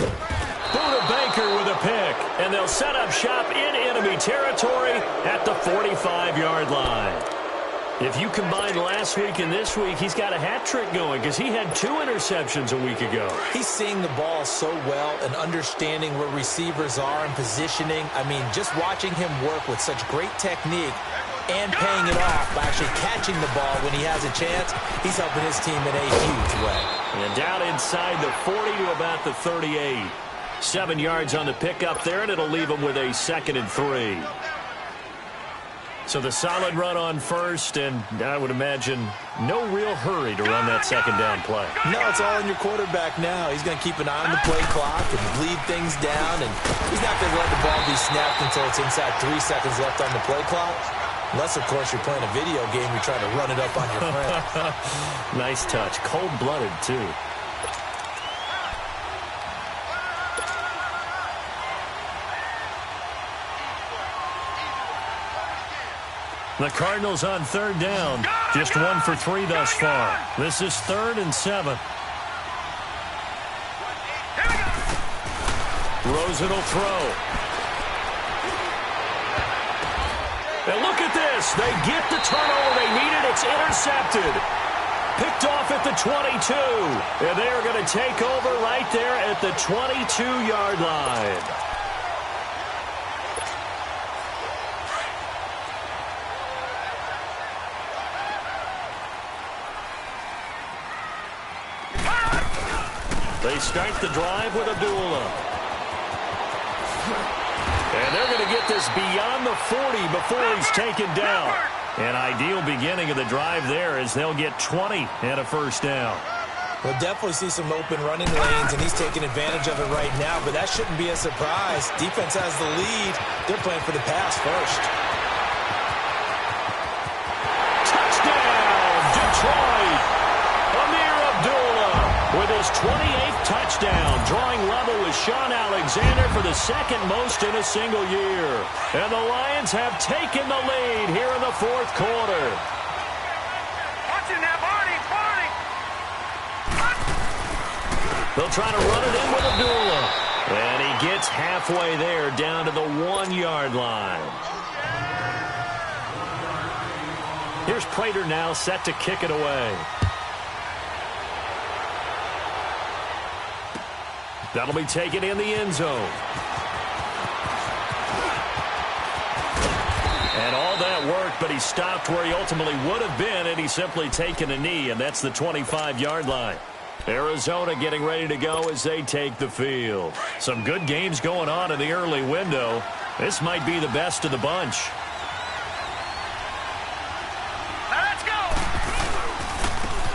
Speaker 7: Buda Baker with a pick, and they'll set up shop in enemy territory at the 45-yard line. If you combine last week and this week, he's got a hat trick going because he had 2 interceptions a week ago.
Speaker 8: He's seeing the ball so well and understanding where receivers are and positioning. I mean, just watching him work with such great technique and paying it off by actually catching the ball when he has a chance, he's helping his team in a huge way.
Speaker 7: And down inside the 40 to about the 38. 7 yards on the pickup there, and it'll leave them with a 2nd and 3. So the solid run on first, and I would imagine no real hurry to run that second down play.
Speaker 8: No, it's all in your quarterback now. He's going to keep an eye on the play clock and bleed things down, and he's not going to let the ball be snapped until it's inside 3 seconds left on the play clock. Unless, of course, you're playing a video game, you try to run it up on your friend.
Speaker 7: Nice touch. Cold-blooded, too. The Cardinals on third down. Just 1 for 3 thus far. This is 3rd and 7. Rosen will throw. And look at this. They get the turnover they needed. It's intercepted. Picked off at the 22. And they are going to take over right there at the 22-yard line. They start the drive with Abdullah. And they're going to get this beyond the 40 before he's taken down. An ideal beginning of the drive there as they'll get 20 and a first down.
Speaker 8: We'll definitely see some open running lanes, and he's taking advantage of it right now, but that shouldn't be a surprise. Defense has the lead. They're playing for the pass first.
Speaker 7: Touchdown, Detroit! Amir Abdullah with his 28th touchdown, drawing level with Sean Alexander for the 2nd most in a single year. And the Lions have taken the lead here in the 4th quarter.
Speaker 9: Watching that, Barney!
Speaker 7: They'll try to run it in with Abdullah. And he gets halfway there, down to the 1-yard line. Here's Prater now set to kick it away. That'll be taken in the end zone. And all that worked, but he stopped where he ultimately would have been, and he's simply taken a knee, and that's the 25-yard line. Arizona getting ready to go as they take the field. Some good games going on in the early window. This might be the best of the bunch.
Speaker 9: Let's go!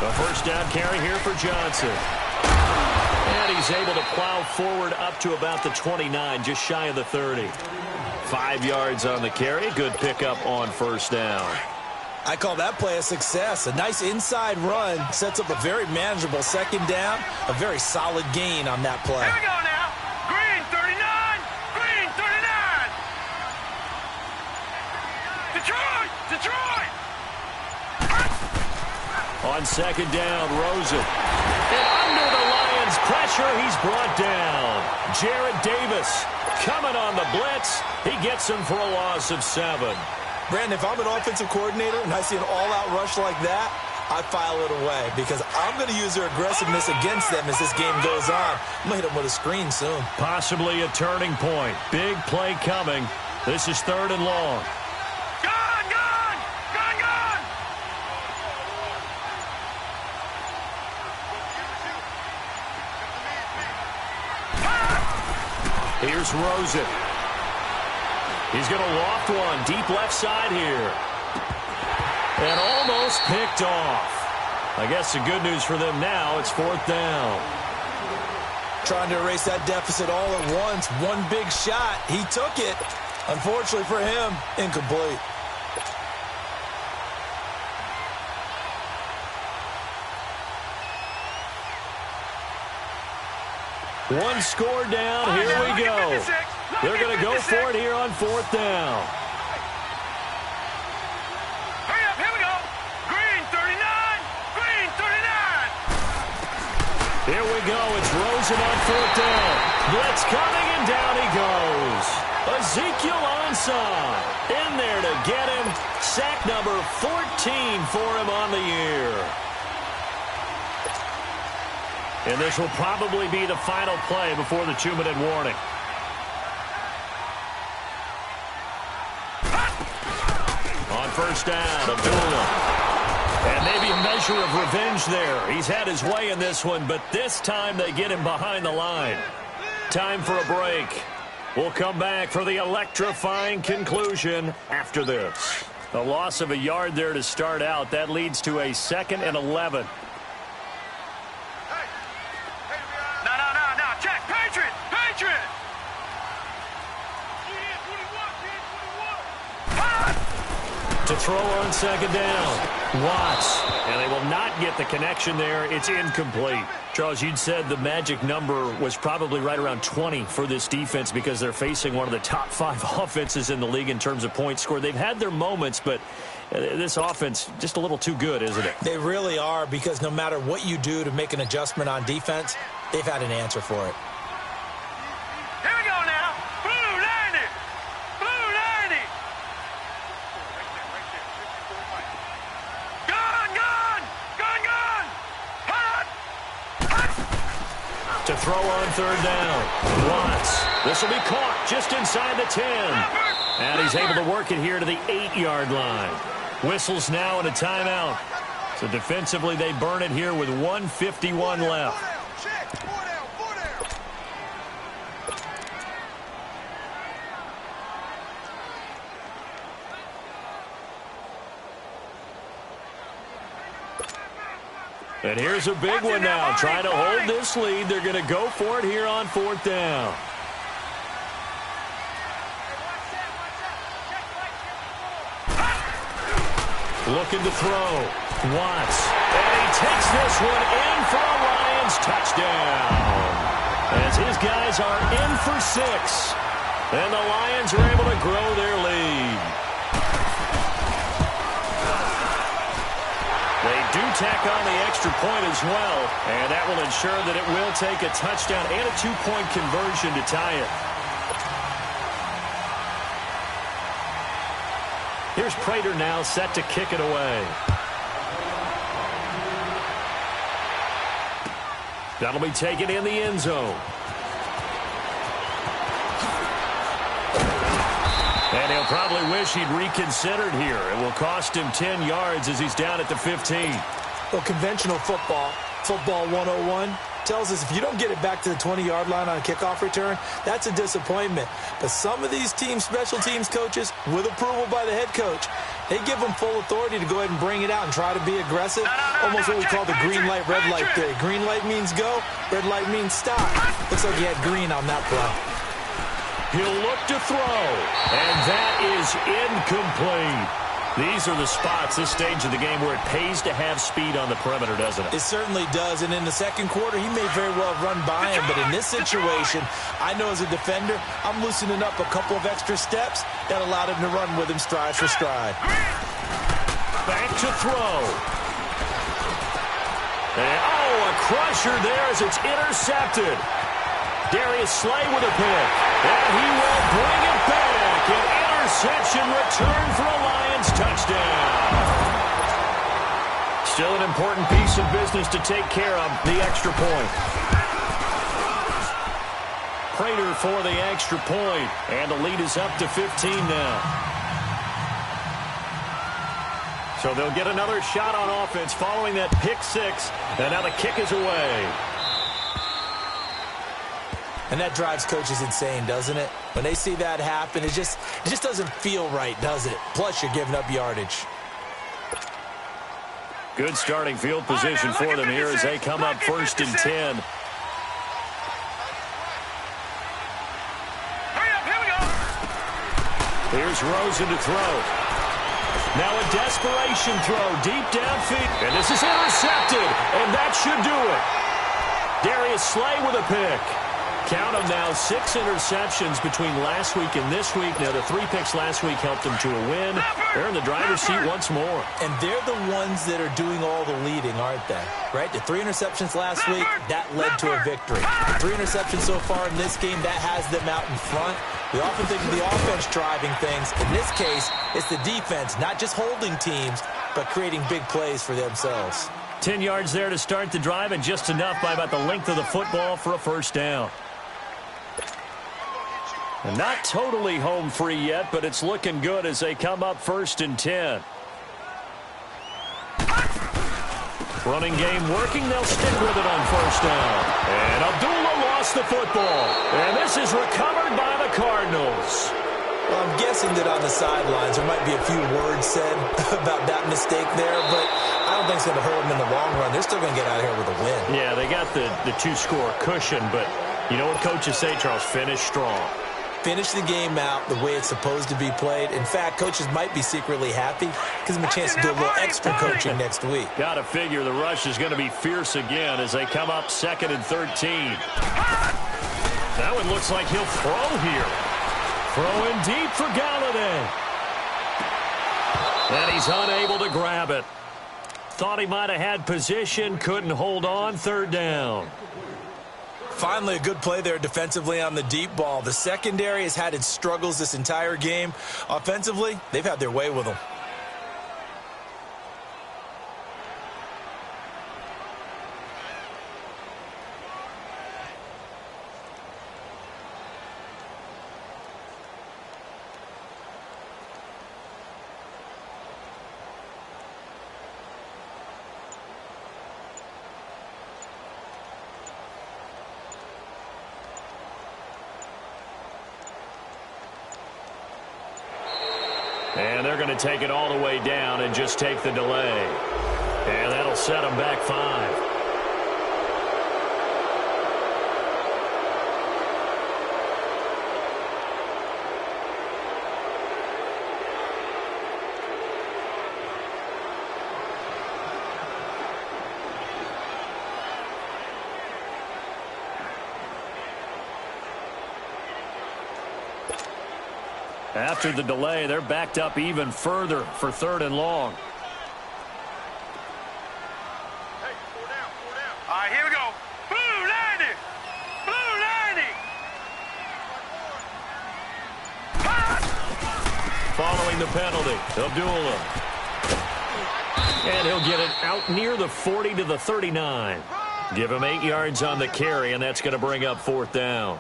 Speaker 7: A first down carry here for Johnson. And he's able to plow forward up to about the 29, just shy of the 30. 5 yards on the carry. Good pickup on first down.
Speaker 8: I call that play a success. A nice inside run sets up a very manageable second down. A very solid gain on that play.
Speaker 9: Here we go now. Green 39. Green 39. Detroit.
Speaker 7: On second down, Rosen. And under the Lions' pressure, he's brought down. Jarrett Davis coming on the blitz. He gets him for a loss of 7.
Speaker 8: Brandon, if I'm an offensive coordinator and I see an all-out rush like that, I file it away because I'm going to use their aggressiveness against them as this game goes on. I'm going to hit them with a screen soon.
Speaker 7: Possibly a turning point. Big play coming. This is 3rd and long.
Speaker 9: Gone.
Speaker 7: Here's Rosen. He's going to loft one deep left side here. And almost picked off. I guess the good news for them now, it's 4th down.
Speaker 8: Trying to erase that deficit all at once. One big shot. He took it. Unfortunately for him, incomplete.
Speaker 7: One score down. Here we go. They're going to go for it here on 4th down.
Speaker 9: Hurry up, here we go. Green 39. Green 39.
Speaker 7: Here we go. It's Rosen on 4th down. Blitz coming, and down he goes. Ezekiel Ansah in there to get him. Sack number 14 for him on the year. And this will probably be the final play before the 2-minute warning. On first down, Abdullah. And maybe a measure of revenge there. He's had his way in this one, but this time they get him behind the line. Time for a break. We'll come back for the electrifying conclusion after this. A loss of a yard there to start out. That leads to a 2nd and 11.
Speaker 9: No. Check. Patriot.
Speaker 7: To throw on second down. Watts. And they will not get the connection there. It's incomplete. Charles, you'd said the magic number was probably right around 20 for this defense because they're facing one of the top 5 offenses in the league in terms of points scored. They've had their moments, but this offense just a little too good, isn't it?
Speaker 8: They really are, because no matter what you do to make an adjustment on defense, they've had an answer for it.
Speaker 9: Here we go now. Blue 90. Gone.
Speaker 7: To throw on 3rd down. Watts. This will be caught just inside the 10. And he's able to work it here to the 8-yard line. Whistles now and a timeout. So defensively they burn it here with 1:51 left. And here's a big one now. Trying to hold this lead. They're going to go for it here on 4th down. Looking to throw. Watts. And he takes this one in for a Lions touchdown. As his guys are in for 6. And the Lions are able to grow their lead. They do tack on the extra point as well, and that will ensure that it will take a touchdown and a 2-point conversion to tie it. Here's Prater now set to kick it away. That'll be taken in the end zone. probably wish he'd reconsidered here. It will cost him 10 yards as he's down at the 15.
Speaker 8: Well, conventional football 101, tells us if you don't get it back to the 20-yard line on a kickoff return, that's a disappointment. But some of these special teams coaches, with approval by the head coach, they give them full authority to go ahead and bring it out and try to be aggressive. Almost what we call the green light, red light theory. Green light means go, red light means stop. Looks like he had green on that play.
Speaker 7: He'll look to throw, and that is incomplete. These are the spots, this stage of the game, where it pays to have speed on the perimeter, doesn't it?
Speaker 8: It certainly does, and in the second quarter, he may very well run by him, but in this situation, I know as a defender, I'm loosening up a couple of extra steps that allowed him to run with him stride for stride.
Speaker 7: Back to throw. And, a crusher there as it's intercepted. Darius Slay with a pick, and he will bring it back. An interception return for a Lions touchdown. Still an important piece of business to take care of, the extra point. Prater for the extra point, and the lead is up to 15 now. So they'll get another shot on offense following that pick six, and now the kick is away.
Speaker 8: And that drives coaches insane, doesn't it? When they see that happen, it just doesn't feel right, does it? Plus, you're giving up yardage.
Speaker 7: Good starting field position for them here as they come up 1st and 10. Here's Rosen to throw. Now a desperation throw deep downfield. And this is intercepted, and that should do it. Darius Slay with a pick. Count them now, 6 interceptions between last week and this week. Now, the 3 picks last week helped them to a win. They're in the driver's seat once more.
Speaker 8: And they're the ones that are doing all the leading, aren't they? Right? The 3 interceptions last week, that led to a victory. The 3 interceptions so far in this game, that has them out in front. We often think of the offense driving things. In this case, it's the defense, not just holding teams, but creating big plays for themselves.
Speaker 7: 10 yards there to start the drive, and just enough by about the length of the football for a first down. And not totally home free yet, but it's looking good as they come up 1st and 10. Running game working. They'll stick with it on 1st down. And Abdullah lost the football. And this is recovered by the Cardinals.
Speaker 8: Well, I'm guessing that on the sidelines there might be a few words said about that mistake there, but I don't think it's going to hurt them in the long run. They're still going to get out of here with a win.
Speaker 7: Yeah, they got the 2-score cushion, but you know what coaches say, Charles? Finish strong.
Speaker 8: Finish the game out the way it's supposed to be played. In fact, coaches might be secretly happy because of a chance to do a little extra coaching next week.
Speaker 7: Got to figure the rush is going to be fierce again as they come up 2nd and 13. That one looks like he'll throw here. Throwing deep for Galladay. And he's unable to grab it. Thought he might have had position, couldn't hold on, 3rd down.
Speaker 8: Finally, a good play there defensively on the deep ball. The secondary has had its struggles this entire game. Offensively, they've had their way with them.
Speaker 7: And they're going to take it all the way down and just take the delay. And that'll set them back 5. After the delay, they're backed up even further for 3rd and long.
Speaker 9: Hey, 4 down, 4 down. All right, here we go. Blue 90. Blue 90.
Speaker 7: Following the penalty, Abdullah. And he'll get it out near the 40 to the 39. Give him 8 yards on the carry, and that's going to bring up 4th down.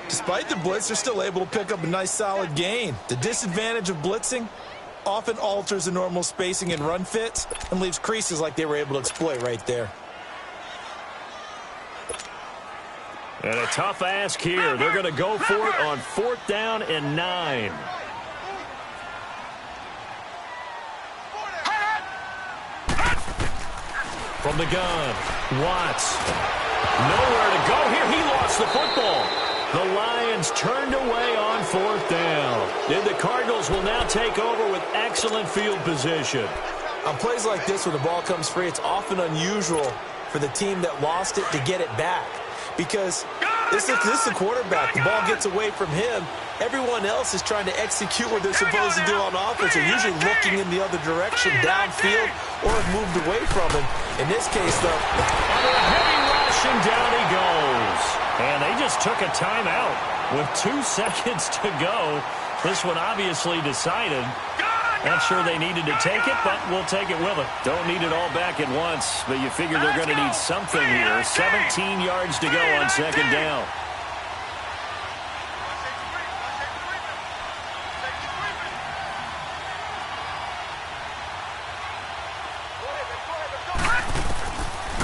Speaker 8: Despite the blitz, they're still able to pick up a nice solid gain. The disadvantage of blitzing often alters the normal spacing and run fits and leaves creases like they were able to exploit right there.
Speaker 7: And a tough ask here. They're going to go for it on 4th down and 9. From the gun, Watts. Nowhere to go here. He lost the football. The Lions turned away on 4th down. And the Cardinals will now take over with excellent field position.
Speaker 8: On plays like this, when the ball comes free, it's often unusual for the team that lost it to get it back. Because this is the quarterback. The ball gets away from him. Everyone else is trying to execute what they're supposed to do on offense. They're usually looking in the other direction, downfield, or have moved away from him. In this case, though,
Speaker 7: under a heavy rush, and down he goes. And they just took a timeout with 2 seconds to go. This one obviously decided. Not sure they needed to take it, but we'll take it with them. Don't need it all back at once, but you figure they're going to need something here. 17 yards to go on 2nd down.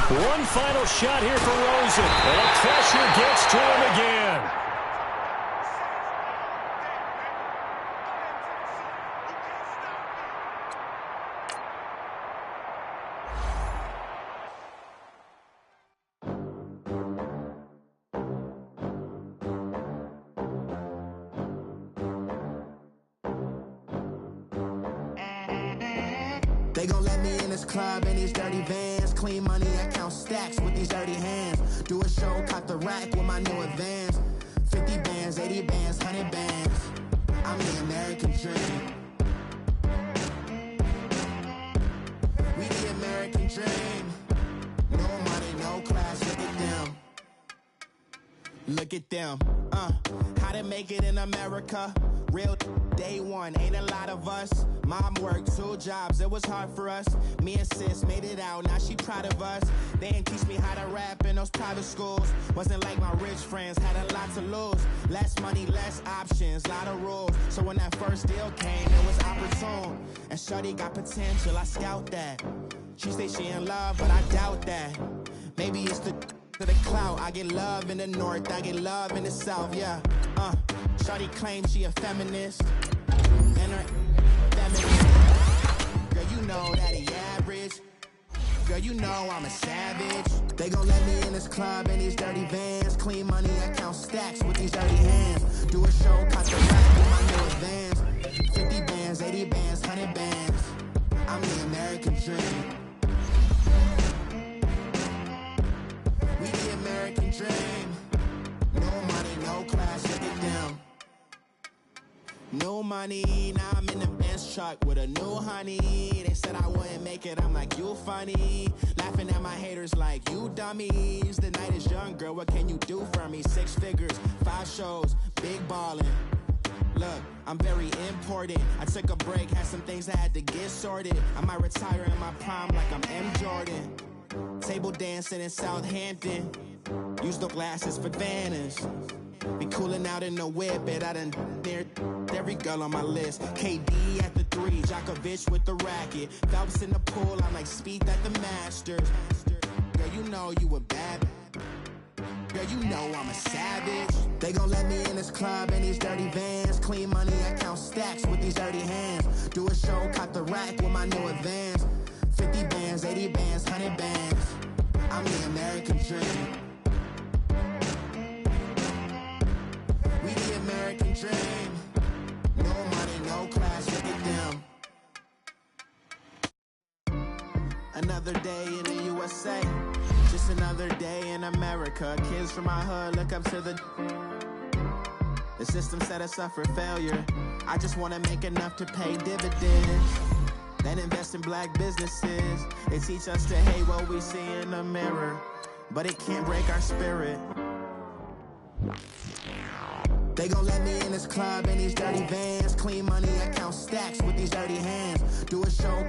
Speaker 7: One final shot here for Rosen. And pressure gets to him again.
Speaker 10: They gon' let me in this club in these dirty vans. Clean money, I count stacks with these dirty hands. Do a show, caught the rack with my new advance. 50 bands, 80 bands, 100 bands. I'm the American dream. We the American dream. No money, no class, look at them. Look at them, how to make it in America. Real day one, ain't a lot of us. Mom worked 2 jobs, it was hard for us. Me and sis made it out, now she proud of us. They didn't teach me how to rap in those private schools. Wasn't like my rich friends, had a lot to lose. Less money, less options, lot of rules. So when that first deal came, it was opportune. And shorty got potential, I scout that. She say she in love, but I doubt that. Maybe it's the clout. I get love in the north, I get love in the south, yeah. Shorty claims she a feminist. And her feminist. Girl, you know that he average. Girl, you know I'm a savage. They gon' let me in this club in these dirty vans. Clean money, I count stacks with these dirty hands. Do a show, caught the rack with my new advance. 50 bands, 80 bands, 100 bands. I'm the American dream. We the American dream. No money, no class, look at them. No money, now I'm in the Benz truck with a new honey. They said I wouldn't make it, I'm like, you funny. Laughing at my haters like, you dummies. The night is young, girl, what can you do for me? 6 figures, 5 shows, big ballin'. Look, I'm very important. I took a break, had some things I had to get sorted. I might retire in my prime like I'm M. Jordan. Table dancing in Southampton. Use the glasses for Vannas. Be cooling out in the whip, but I done near every girl on my list. KD at the 3, Djokovic with the racket. Phelps in the pool, I'm like Speed at the Masters. Girl, you know you a bad. Girl, you know I'm a savage. They gon' let me in this club in these dirty vans. Clean money, I count stacks with these dirty hands. Do a show, caught the rack with my new advance. 50 bands, 80 bands, 100 bands. I'm the American dream. We the American dream. No money, no class, look at them. Another day in the USA. Just another day in America. Kids from my hood look up to the system set us up for failure. I just wanna make enough to pay dividends. Then invest in black businesses. They teach us to hate what we see in the mirror, but it can't break our spirit. They gon' let me in this club in these dirty vans. Clean money, I count stacks with these dirty hands. Do a show.